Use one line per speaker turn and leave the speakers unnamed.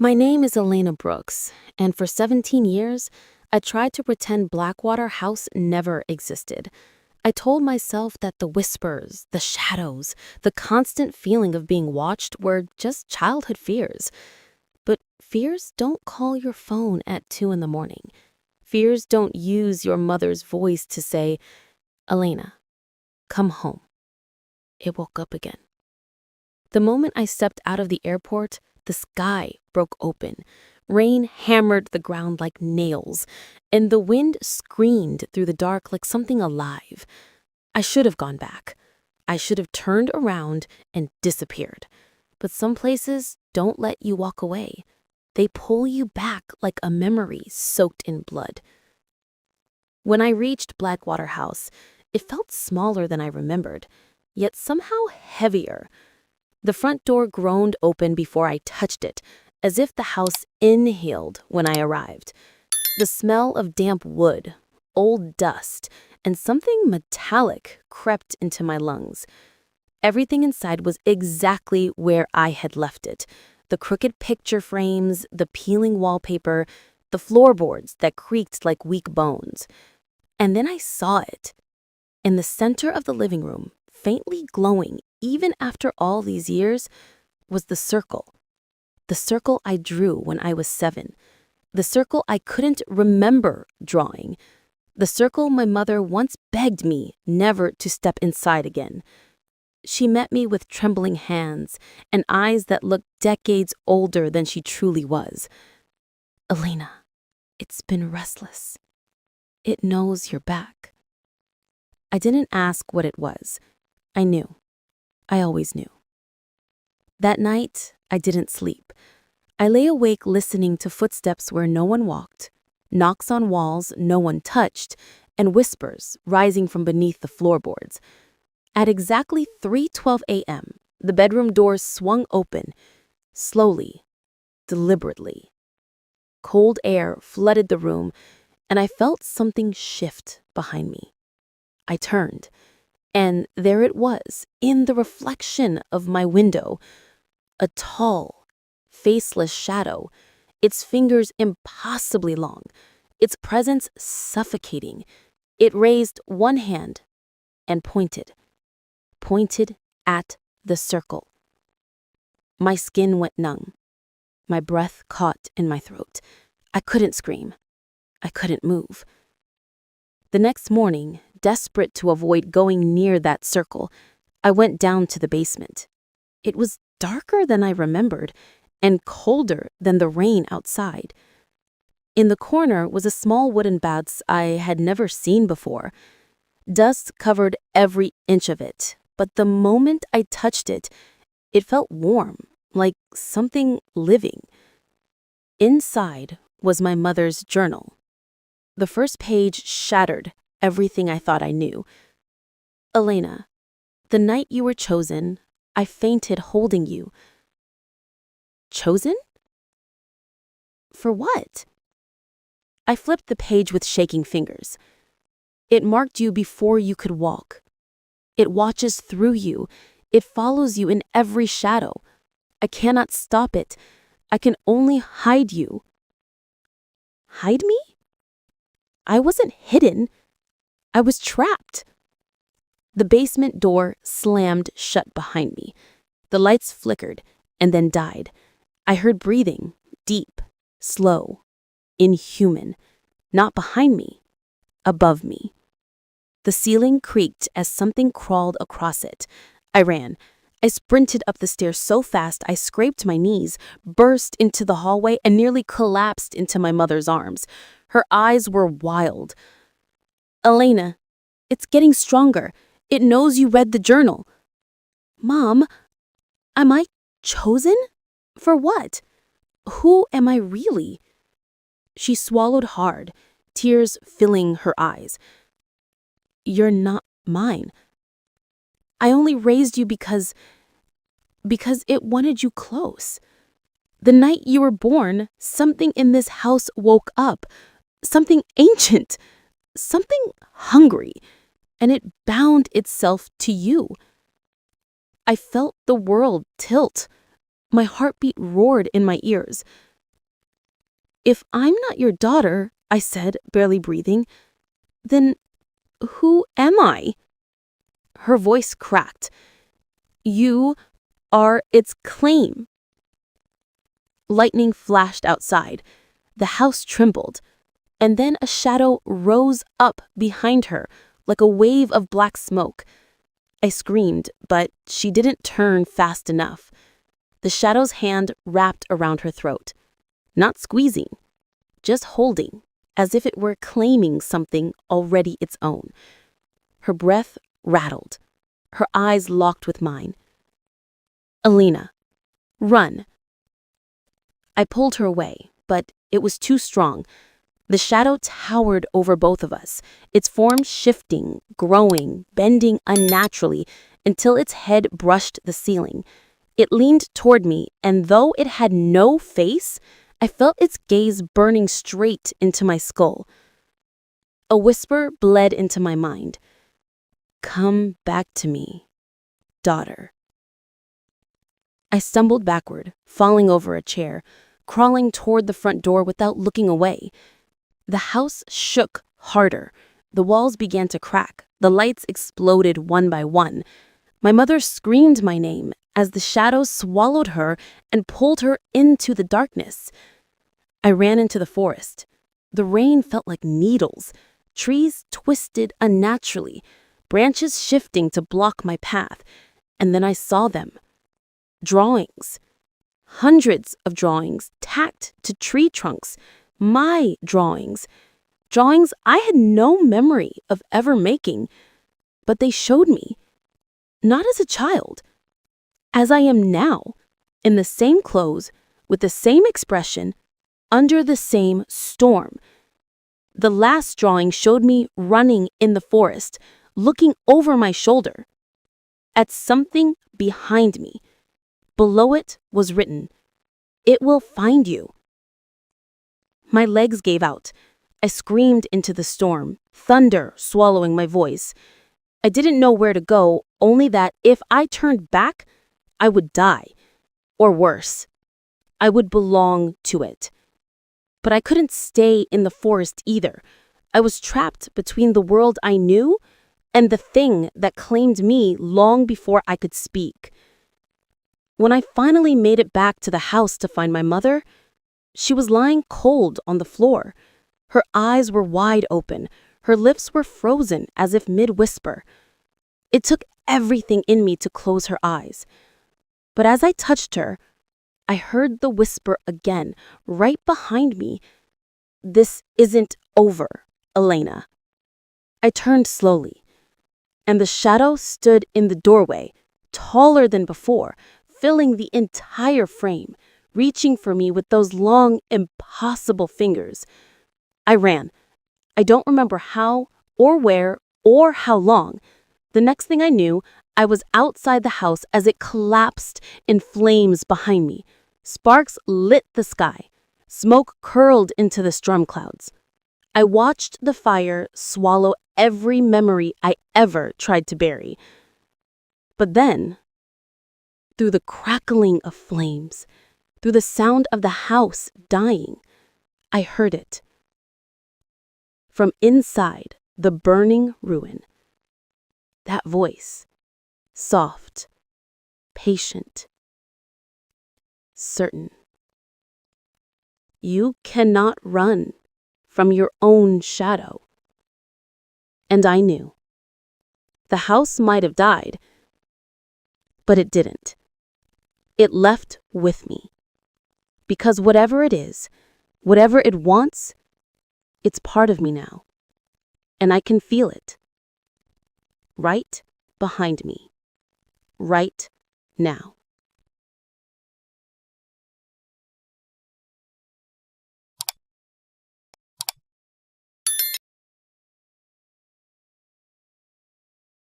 My name is Elena Brooks, and for 17 years, I tried to pretend Blackwater House never existed. I told myself that the whispers, the shadows, the constant feeling of being watched were just childhood fears. But fears don't call your phone at 2 in the morning. Fears don't use your mother's voice to say, Elena, come home. It woke up again. The moment I stepped out of the airport, the sky broke open. Rain hammered the ground like nails, and the wind screamed through the dark like something alive. I should have gone back. I should have turned around and disappeared. But some places don't let you walk away. They pull you back like a memory soaked in blood. When I reached Blackwater House, it felt smaller than I remembered, yet somehow heavier. The front door groaned open before I touched it, as if the house inhaled when I arrived. The smell of damp wood, old dust, and something metallic crept into my lungs. Everything inside was exactly where I had left it. The crooked picture frames, the peeling wallpaper, the floorboards that creaked like weak bones. And then I saw it. In the center of the living room, faintly glowing even after all these years, was the circle. The circle I drew when I was 7. The circle I couldn't remember drawing. The circle my mother once begged me never to step inside again. She met me with trembling hands and eyes that looked decades older than she truly was. Elena, it's been restless. It knows you're back. I didn't ask what it was. I knew. I always knew. That night, I didn't sleep. I lay awake listening to footsteps where no one walked, knocks on walls no one touched, and whispers rising from beneath the floorboards. At exactly 3:12 a.m., the bedroom doors swung open, slowly, deliberately. Cold air flooded the room, and I felt something shift behind me. I turned. And there it was, in the reflection of my window, a tall, faceless shadow, its fingers impossibly long, its presence suffocating. It raised one hand and pointed at the circle. My skin went numb. My breath caught in my throat. I couldn't scream. I couldn't move. The next morning, desperate to avoid going near that circle, I went down to the basement. It was darker than I remembered and colder than the rain outside. In the corner was a small wooden box I had never seen before. Dust covered every inch of it, but the moment I touched it, it felt warm, like something living. Inside was my mother's journal. The first page shattered everything I thought I knew. Elena, the night you were chosen, I fainted holding you. Chosen? For what? I flipped the page with shaking fingers. It marked you before you could walk. It watches through you. It follows you in every shadow. I cannot stop it. I can only hide you. Hide me? I wasn't hidden. I was trapped. The basement door slammed shut behind me. The lights flickered and then died. I heard breathing, deep, slow, inhuman, not behind me, above me. The ceiling creaked as something crawled across it. I ran. I sprinted up the stairs so fast I scraped my knees, burst into the hallway, and nearly collapsed into my mother's arms. Her eyes were wild. Elena, it's getting stronger. It knows you read the journal. Mom, am I chosen? For what? Who am I really? She swallowed hard, tears filling her eyes. You're not mine. I only raised you because it wanted you close. The night you were born, something in this house woke up. Something ancient. Something hungry. And it bound itself to you. I felt the world tilt. My heartbeat roared in my ears. "If I'm not your daughter," I said, barely breathing, "then who am I?" Her voice cracked. "You are its claim." Lightning flashed outside. The house trembled, and then a shadow rose up behind her like a wave of black smoke. I screamed, but she didn't turn fast enough. The shadow's hand wrapped around her throat. Not squeezing, just holding, as if it were claiming something already its own. Her breath rattled. Her eyes locked with mine. "Alina, run." I pulled her away, but it was too strong. The shadow towered over both of us, its form shifting, growing, bending unnaturally until its head brushed the ceiling. It leaned toward me, and though it had no face, I felt its gaze burning straight into my skull. A whisper bled into my mind. "Come back to me, daughter." I stumbled backward, falling over a chair, crawling toward the front door without looking away. The house shook harder. The walls began to crack. The lights exploded one by one. My mother screamed my name as the shadows swallowed her and pulled her into the darkness. I ran into the forest. The rain felt like needles. Trees twisted unnaturally, branches shifting to block my path. And then I saw them. Drawings. Hundreds of drawings tacked to tree trunks. My drawings. Drawings I had no memory of ever making. But they showed me. Not as a child. As I am now. In the same clothes, with the same expression, under the same storm. The last drawing showed me running in the forest, looking over my shoulder. At something behind me. Below it was written, "It will find you." My legs gave out. I screamed into the storm, thunder swallowing my voice. I didn't know where to go, only that if I turned back, I would die. Or worse, I would belong to it. But I couldn't stay in the forest either. I was trapped between the world I knew and the thing that claimed me long before I could speak. When I finally made it back to the house to find my mother, she was lying cold on the floor. Her eyes were wide open. Her lips were frozen as if mid-whisper. It took everything in me to close her eyes. But as I touched her, I heard the whisper again, right behind me. "This isn't over, Elena." I turned slowly, and the shadow stood in the doorway, taller than before, filling the entire frame, reaching for me with those long, impossible fingers. I ran. I don't remember how or where or how long. The next thing I knew, I was outside the house as it collapsed in flames behind me. Sparks lit the sky. Smoke curled into the storm clouds. I watched the fire swallow every memory I ever tried to bury. But then, through the crackling of flames, through the sound of the house dying, I heard it. From inside the burning ruin, that voice, soft, patient, certain. "You cannot run from your own shadow." And I knew. The house might have died, but it didn't. It left with me. Because whatever it is, whatever it wants, it's part of me now. And I can feel it. Right behind me. Right now.